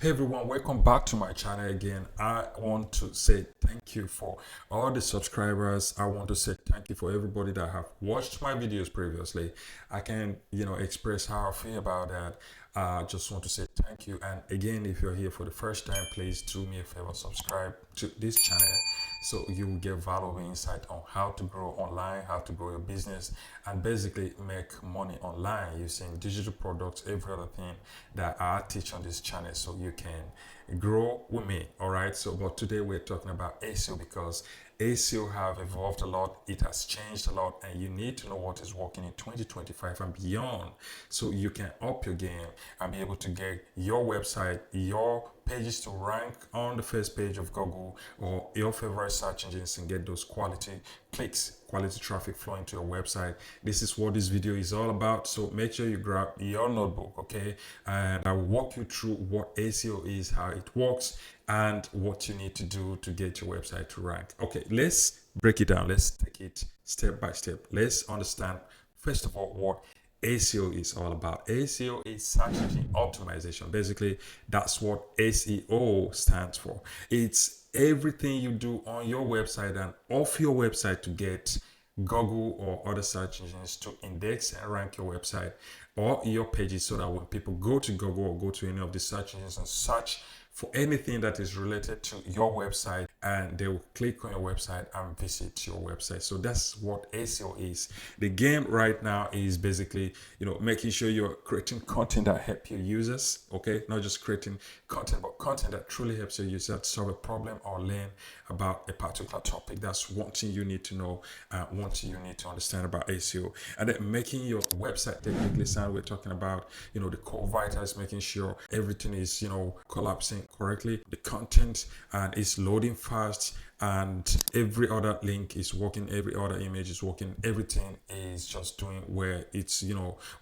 Hey everyone, welcome back to my channel again. I want to say thank you for all the subscribers. I want to say thank you for everybody that have watched my videos previously. I can, express how I feel about that. I just want to say thank you. And again, if you're here for the first time, please do me a favor, subscribe to this channel so you will get valuable insight on how to grow online, how to grow your business, and basically make money online using digital products, every other thing that I teach on this channel, so you can grow with me. All right. So, but today we're talking about SEO because SEO have evolved a lot. It has changed a lot, and you need to know what is working in 2025 and beyond, so you can up your game and be able to get your website, your pages to rank on the first page of Google or your favorite search engines and get those quality clicks, quality traffic flowing to your website. This is what this video is all about. So make sure you grab your notebook, okay? And I will walk you through what SEO is, how it works, and what you need to do to get your website to rank. Okay, let's break it down. Let's take it step by step. Let's understand, first of all, what SEO is all about. SEO is search engine optimization. Basically, that's what SEO stands for. It's everything you do on your website and off your website to get Google or other search engines to index and rank your website or your pages, so that when people go to Google or go to any of the search engines and search for anything that is related to your website, and they will click on your website and visit your website. So that's what SEO is. The game right now is basically, making sure you're creating content that help your users, okay? Not just creating content, but content that truly helps your user solve a problem or learn about a particular topic. That's one thing you need to know, one thing you need to understand about SEO. And then making your website technically sound, we're talking about, the core vitals, making sure everything is, collapsing correctly, the content and it's loading fast, and every other link is working, every other image is working, everything is just doing where it's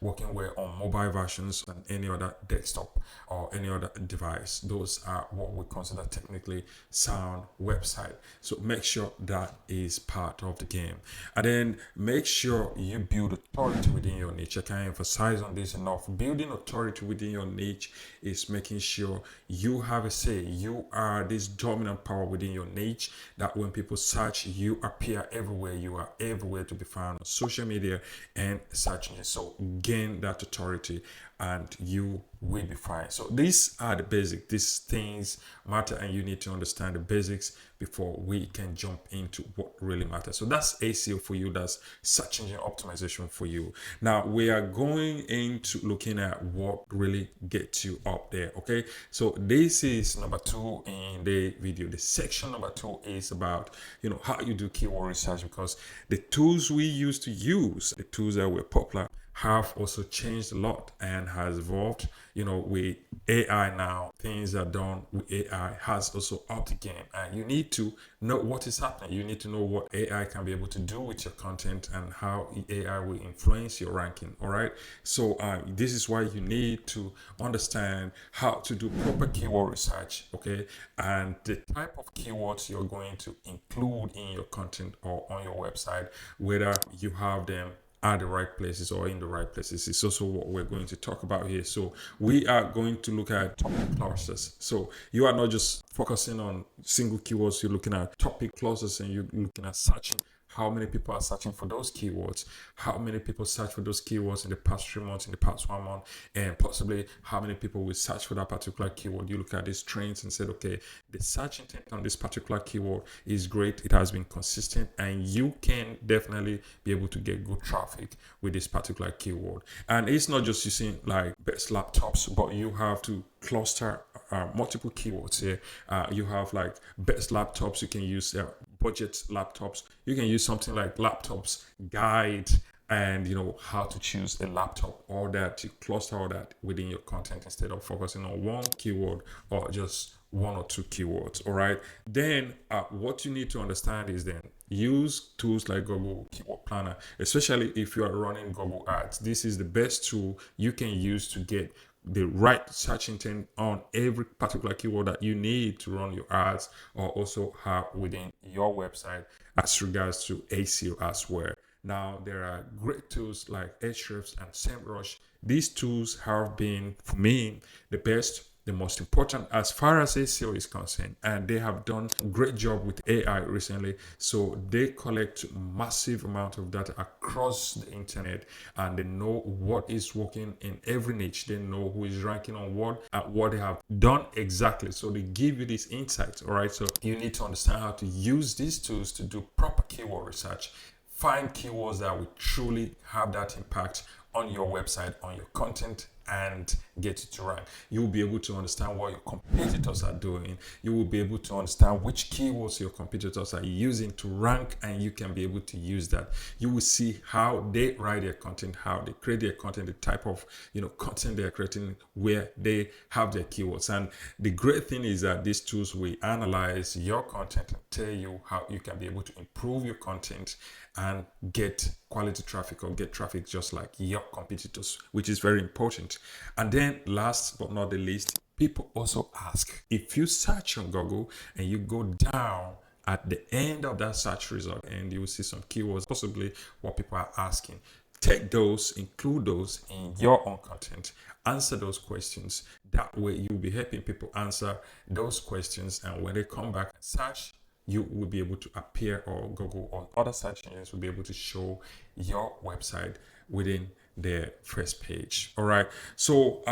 working well on mobile versions and any other desktop or any other device. Those are what we consider technically sound website. So make sure that is part of the game, and then make sure you build authority within your niche. I can't emphasize on this enough. Building authority within your niche is making sure you have a say. You are this dominant power within your niche, that when people search, you appear everywhere. You are everywhere to be found on social media and search engines. So gain that authority and you will be fine. So these are the basics. These things matter, and you need to understand the basics before we can jump into what really matters. So that's SEO for you. That's search engine optimization for you. Now we are going into looking at what really gets you up there. Okay, so this is number 2 in the video. The section number 2 is about how you do keyword research, because the tools we used to use, the tools that were popular, have also changed a lot and has evolved. With AI now, things are done with AI has also upped the game, and you need to know what is happening. You need to know what AI can be able to do with your content and how AI will influence your ranking. All right, so this is why you need to understand how to do proper keyword research, okay, and the type of keywords you're going to include in your content or on your website, whether you have them at the right places or in the right places. It's also what we're going to talk about here. So we are going to look at topic clusters. So you are not just focusing on single keywords, you're looking at topic clusters, and you're looking at searching. How many people are searching for those keywords? How many people search for those keywords in the past 3 months, in the past 1 month, and possibly how many people will search for that particular keyword? You look at these trends and said, okay, the search intent on this particular keyword is great. It has been consistent, and you can definitely be able to get good traffic with this particular keyword. And it's not just using like best laptops, but you have to cluster multiple keywords here. You have like best laptops. You can use budget laptops. You can use something like laptops guide, and how to choose a laptop, or that you cluster all that within your content instead of focusing on one keyword or just 1 or 2 keywords. All right, then what you need to understand is then use tools like Google Keyword Planner, especially if you are running Google ads. This is the best tool you can use to get the right search intent on every particular keyword that you need to run your ads or also have within your website as regards to SEO as well. Now, there are great tools like Ahrefs and SEMrush. These tools have been, for me, the best the most important as far as SEO is concerned, and they have done a great job with AI recently. So they collect massive amount of data across the internet, and they know what is working in every niche. They know who is ranking on what and what they have done exactly. So they give you these insights. All right, so you need to understand how to use these tools to do proper keyword research, find keywords that will truly have that impact on your website, on your content, and get it to rank. You will be able to understand what your competitors are doing. You will be able to understand which keywords your competitors are using to rank, and you can be able to use that. You will see how they write their content, how they create their content, the type of content they are creating, where they have their keywords. And the great thing is that these tools will analyze your content and tell you how you can be able to improve your content and get quality traffic or get traffic just like your competitors, which is very important. And then last but not the least, people also ask, if you search on Google and you go down at the end of that search result and you will see some keywords, possibly what people are asking, take those, include those in your own content, answer those questions. That way you'll be helping people answer those questions, and when they come back and search, you will be able to appear, or Google or other search engines will be able to show your website within their first page. All right. So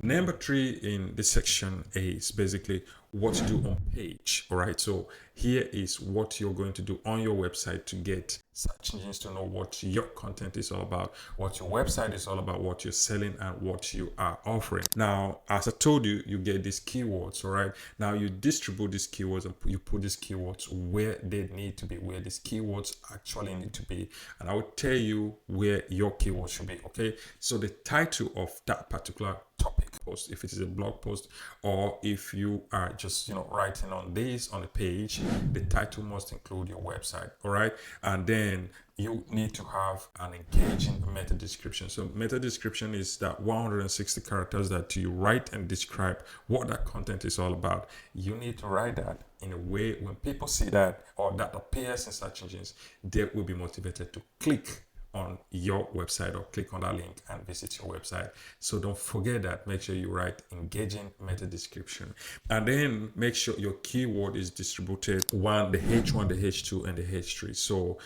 number 3 in this section is basically what to do on page. All right. So here is what you're going to do on your website to get search engines to know what your content is all about, what your website is all about, what you're selling, and what you are offering. Now, as I told you, you get these keywords. All right. Now you distribute these keywords and you put these keywords where they need to be, where these keywords actually need to be. And I will tell you where your keywords should be. Okay. So the title of that particular topic post, if it is a blog post, or if you are just writing on this on a page, the title must include your website. All right. And then you need to have an engaging meta description. So meta description is that 160 characters that you write and describe what that content is all about. You need to write that in a way when people see that, or that appears in search engines, they will be motivated to click on your website or click on that link and visit your website. So don't forget that. Make sure you write engaging meta description, and then make sure your keyword is distributed, the H1, the H2, and the H3. So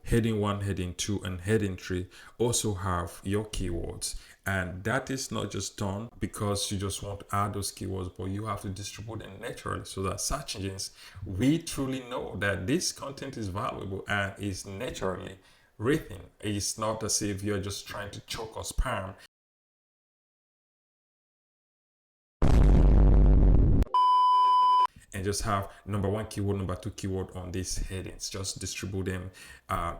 heading 1, heading 2, and heading 3 also have your keywords. And that is not just done because you just want to add those keywords, but you have to distribute them naturally so that search engines, we truly know that this content is valuable and is naturally written. It's not as if you're just trying to choke or spam. And just have number 1 keyword, number 2 keyword on these headings. Just distribute them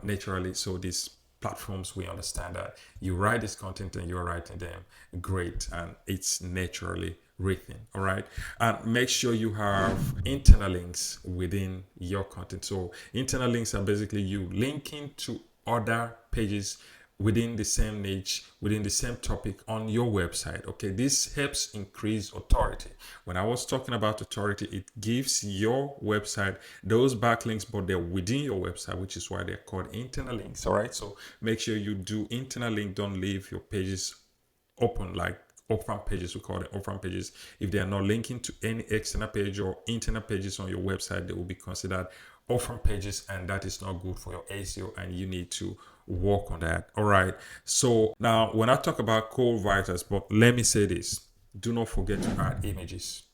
naturally, so these platforms, we understand that you write this content and you're writing them great and it's naturally written. All right. And make sure you have internal links within your content. So internal links are basically you linking to other pages within the same niche, within the same topic on your website. Okay, this helps increase authority. When I was talking about authority, it gives your website those backlinks, but they're within your website, which is why they're called internal links. All right, so make sure you do internal link. Don't leave your pages open like orphan pages. We call them orphan pages. If they are not linking to any external page or internal pages on your website, they will be considered orphan pages, and that is not good for your SEO, and you need to work on that. All right. So now when I talk about core vitals, but let me say this, do not forget to add images.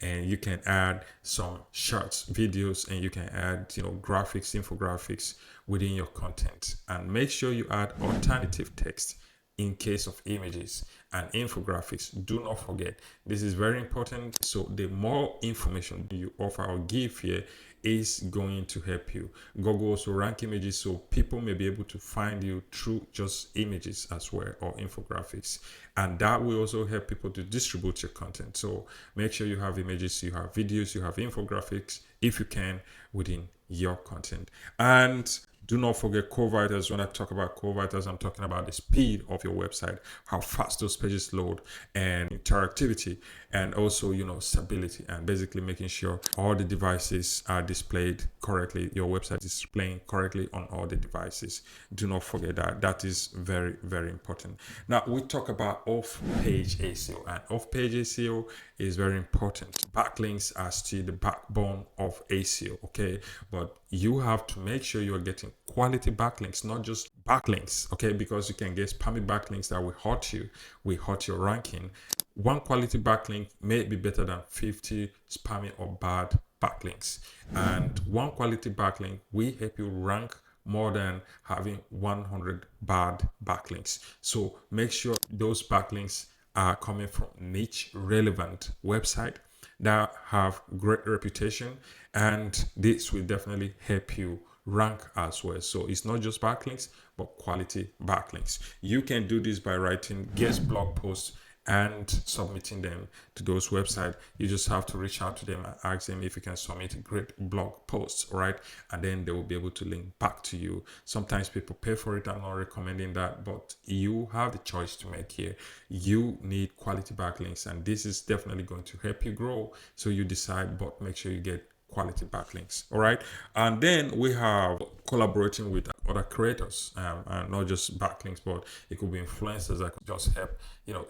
And you can add some shorts, videos, and you can add graphics, infographics within your content. And make sure you add alternative text in case of images and infographics. Do not forget, this is very important. So the more information you offer or give here is going to help you. Google also rank images, so people may be able to find you through just images as well, or infographics, and that will also help people to distribute your content. So make sure you have images, you have videos, you have infographics if you can within your content. And do not forget core vitals. When I talk about core vitals, I'm talking about the speed of your website, how fast those pages load, and interactivity. and also, stability, and basically making sure all the devices are displayed correctly. Your website is displaying correctly on all the devices. Do not forget that. That is very, very important. Now we talk about off-page SEO, and off-page SEO is very important. Backlinks are still the backbone of SEO, okay? But you have to make sure you're getting quality backlinks, not just backlinks, okay? Because you can get spammy backlinks that will hurt you, will hurt your ranking. One quality backlink may be better than 50 spammy or bad backlinks. And one quality backlink will help you rank more than having 100 bad backlinks. So make sure those backlinks are coming from niche relevant website that have great reputation, and this will definitely help you rank as well. So it's not just backlinks, but quality backlinks. You can do this by writing guest blog posts and submitting them to those websites. You just have to reach out to them and ask them if you can submit great blog posts, right? And then they will be able to link back to you. Sometimes people pay for it. I'm not recommending that, but you have the choice to make here. You need quality backlinks, and this is definitely going to help you grow. So you decide, but make sure you get quality backlinks. All right. And then we have collaborating with other creators, and not just backlinks, but it could be influencers that could just help,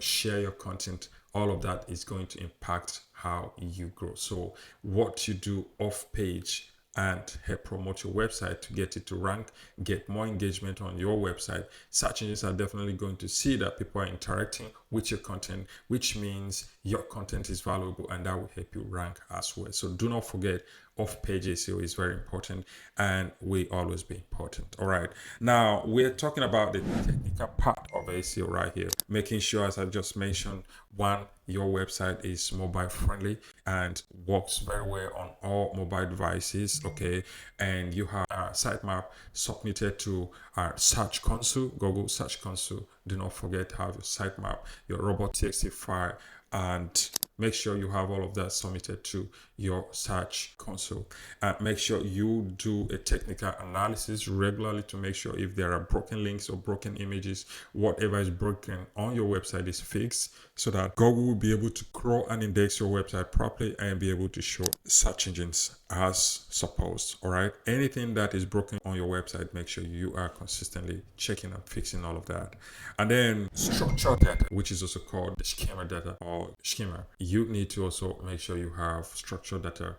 share your content. All of that is going to impact how you grow. So what you do off page and help promote your website to get it to rank, get more engagement on your website. Search engines are definitely going to see that people are interacting with your content, which means your content is valuable, and that will help you rank as well. So do not forget, off-page SEO is very important and will always be important. All right. Now we're talking about the technical part of SEO right here, making sure, as I just mentioned, one, your website is mobile friendly and works very well on all mobile devices, okay? And you have a sitemap submitted to our Search Console, Google Search Console. Do not forget to have your sitemap, your robot.txt file, and make sure you have all of that submitted to your Search Console. And make sure you do a technical analysis regularly to make sure if there are broken links or broken images, whatever is broken on your website is fixed, so that Google will be able to crawl and index your website properly and be able to show search engines as supposed. All right. Anything that is broken on your website, make sure you are consistently checking and fixing all of that. And then structured data, which is also called the schema data or schema. You need to also make sure you have structured data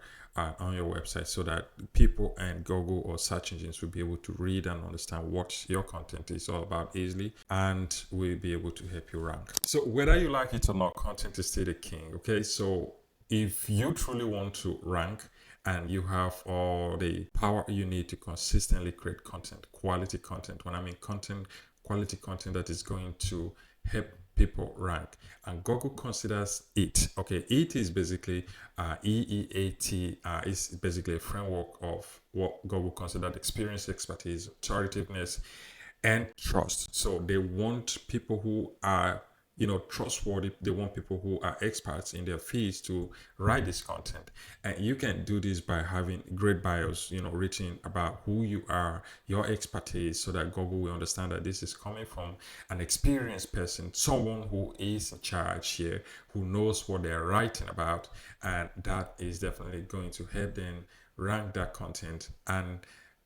on your website, so that people and Google or search engines will be able to read and understand what your content is all about easily, and will be able to help you rank. So whether you like it or not, content is still the king. Okay, so if you truly want to rank and you have all the power you need to consistently create content, quality content, when I mean content, quality content that is going to help people rank, and Google considers it. Okay, it is basically EEAT is basically a framework of what Google considered experience, expertise, authoritativeness, and trust. So they want people who are trustworthy. They want people who are experts in their fields to write this content. And you can do this by having great bios, written about who you are, your expertise, so that Google will understand that this is coming from an experienced person, someone who is in charge here, who knows what they're writing about. And that is definitely going to help them rank that content and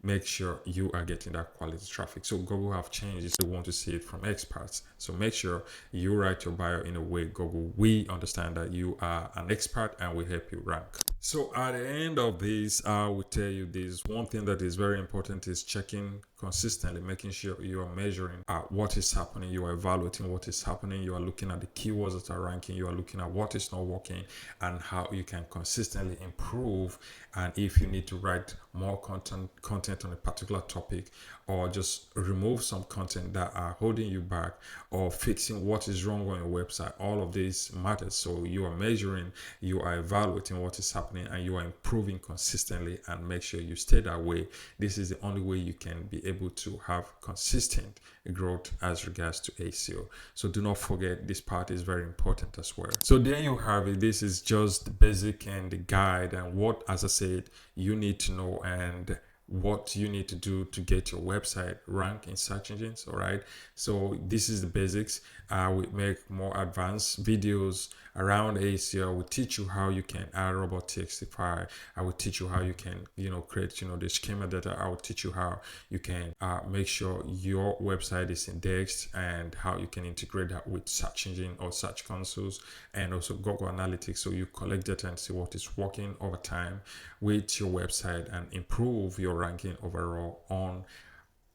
make sure you are getting that quality traffic. So Google have changed. They want to see it from experts. So make sure you write your bio in a way Google we understand that you are an expert and will help you rank. So at the end of this, I will tell you this one thing that is very important is checking consistently, making sure you are measuring what is happening, you are evaluating what is happening, you are looking at the keywords that are ranking, you are looking at what is not working and how you can consistently improve. And if you need to write more content on a particular topic, or just remove some content that are holding you back, or fixing what is wrong on your website, all of this matters. So you are measuring, you are evaluating what is happening, and you are improving consistently, and make sure you stay that way. This is the only way you can be able to have consistent growth as regards to SEO. So do not forget, this part is very important as well. So there you have it. This is just the basic and the guide, and what, as I said, you need to know, and what you need to do to get your website ranked in search engines. All right, so this is the basics. We make more advanced videos around SEO. I will teach you how you can add robots.txt. I will teach you how you can, create, the schema data. I will teach you how you can make sure your website is indexed, and how you can integrate that with search engine or search consoles, and also Google Analytics, so you collect data and see what is working over time with your website and improve your ranking overall on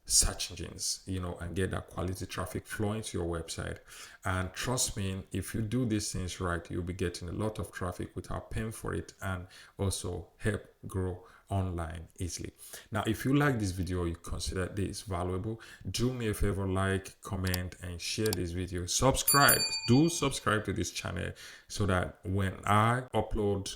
search engines, and get that quality traffic flowing to your website. And trust me, if you do these things right, you'll be getting a lot of traffic without paying for it, and also help grow online easily. Now, if you like this video, you consider this valuable, do me a favor, like, comment, and share this video. Subscribe to this channel, so that when I upload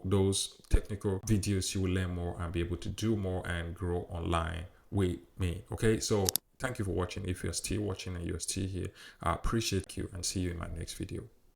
those technical videos, you will learn more and be able to do more and grow online with me. Okay, so thank you for watching. If you're still watching and you're still here, I appreciate you, and see you in my next video.